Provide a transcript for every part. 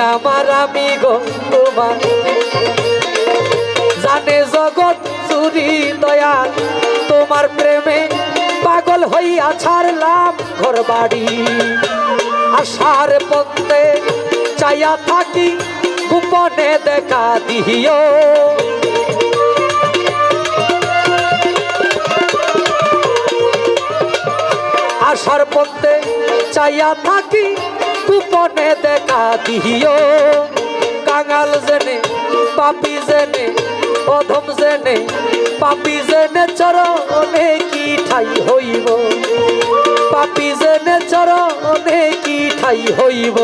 আমার আমি গো তোমার জানে জগৎ চুরি দয়াল তোমার প্রেমে পাগল হইয়া ছাড়লাম ঘর বাড়ি আশার পথে চাইয়া থাকি গোপনে দেখা দিও আশার পথে চাইয়া থাকি গোপনে দেখা দিও কাঙাল জেনে পাপি জেনে অধম জেনে পাপি জেনে চরণে কি ঠাই হইব পাপি জেনে চরণে কি ঠাই হইব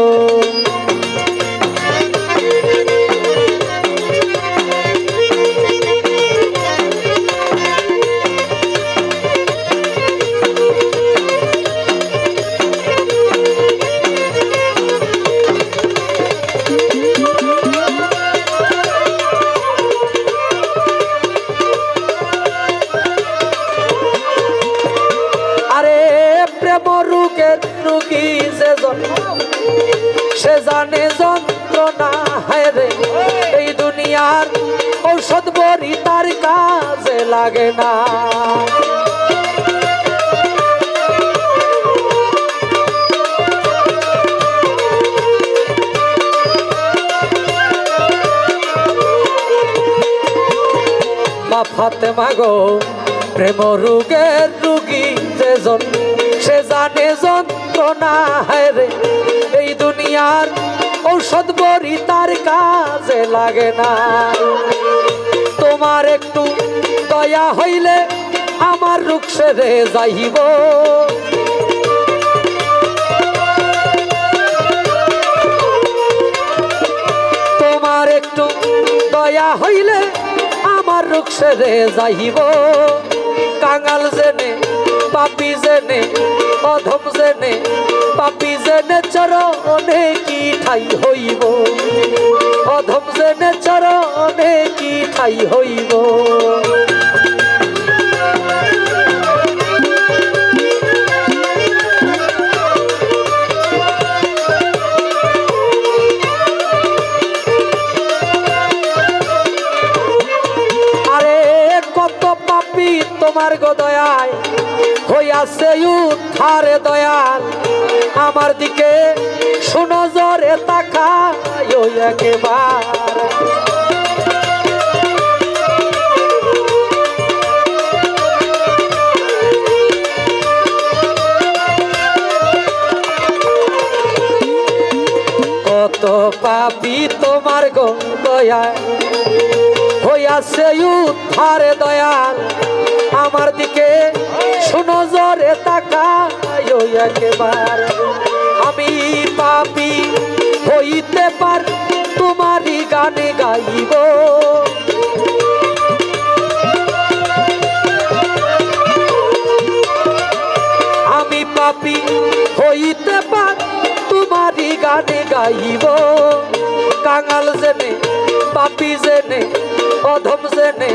রুগী সে জানে যন্ত্রণা হায় রে এই দুনিয়ার ঔষধ বড়ি তার কাজে লাগে না মা ফাতেমা গো প্রেম রোগের রুগী যেজন সে জানে যন্ত্রণা হায় রে এই দুনিয়ার ঔষধ বড়ি তার কাজে লাগে না তোমার একটু দয়া হইলে আমার রোগ সেরে যাইব তোমার একটু দয়া হইলে আমার রোগ সেরে যাইব কাঙাল জেনে পাপি জেনে অধম জেনে পাপি জেনে চরণে কি ঠাই হইব অধম জেনে চরণে কি ঠাই হইব তোমার গো দয়ায় হইয়াছে উদ্ধারে দয়াল আমার দিকে শুনো জোরে তাকায় একেবার কত পাপী তোমার গো দয়ায় হইয়াছে উদ্ধারে দয়াল আমার দিকে শুনো জোরে তাকায় একেবার আমি পাপী হইতে পার তোমারই গানে গাইব আমি পাপী হইতে পার তোমারই গানে গাইব কাঙাল জেনে পাপি জেনে অধম জেনে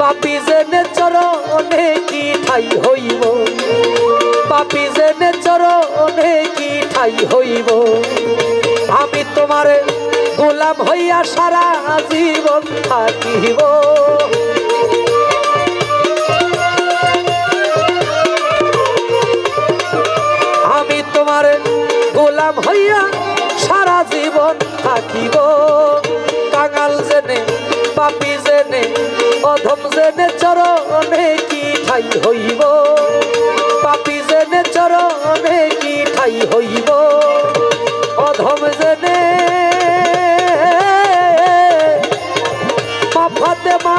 পাপি জেনে চরণে কি ঠাই হইব পাপি জেনে চরণে কি ঠাই হইব আমি তোমারে গোলাম হইয়া সারা জীবন থাকিব আমি তোমারে গোলাম হইয়া সারা জীবন থাকিব কাঙাল জেনে পাপি জেনে অধম জেনে চরণে কি ঠাই হইব পাপি জেনে চরণে কি ঠাই হইব অধম জেনে মা ফাতেমা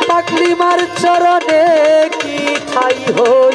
পাগলি মার চরণে কি ঠাই হইব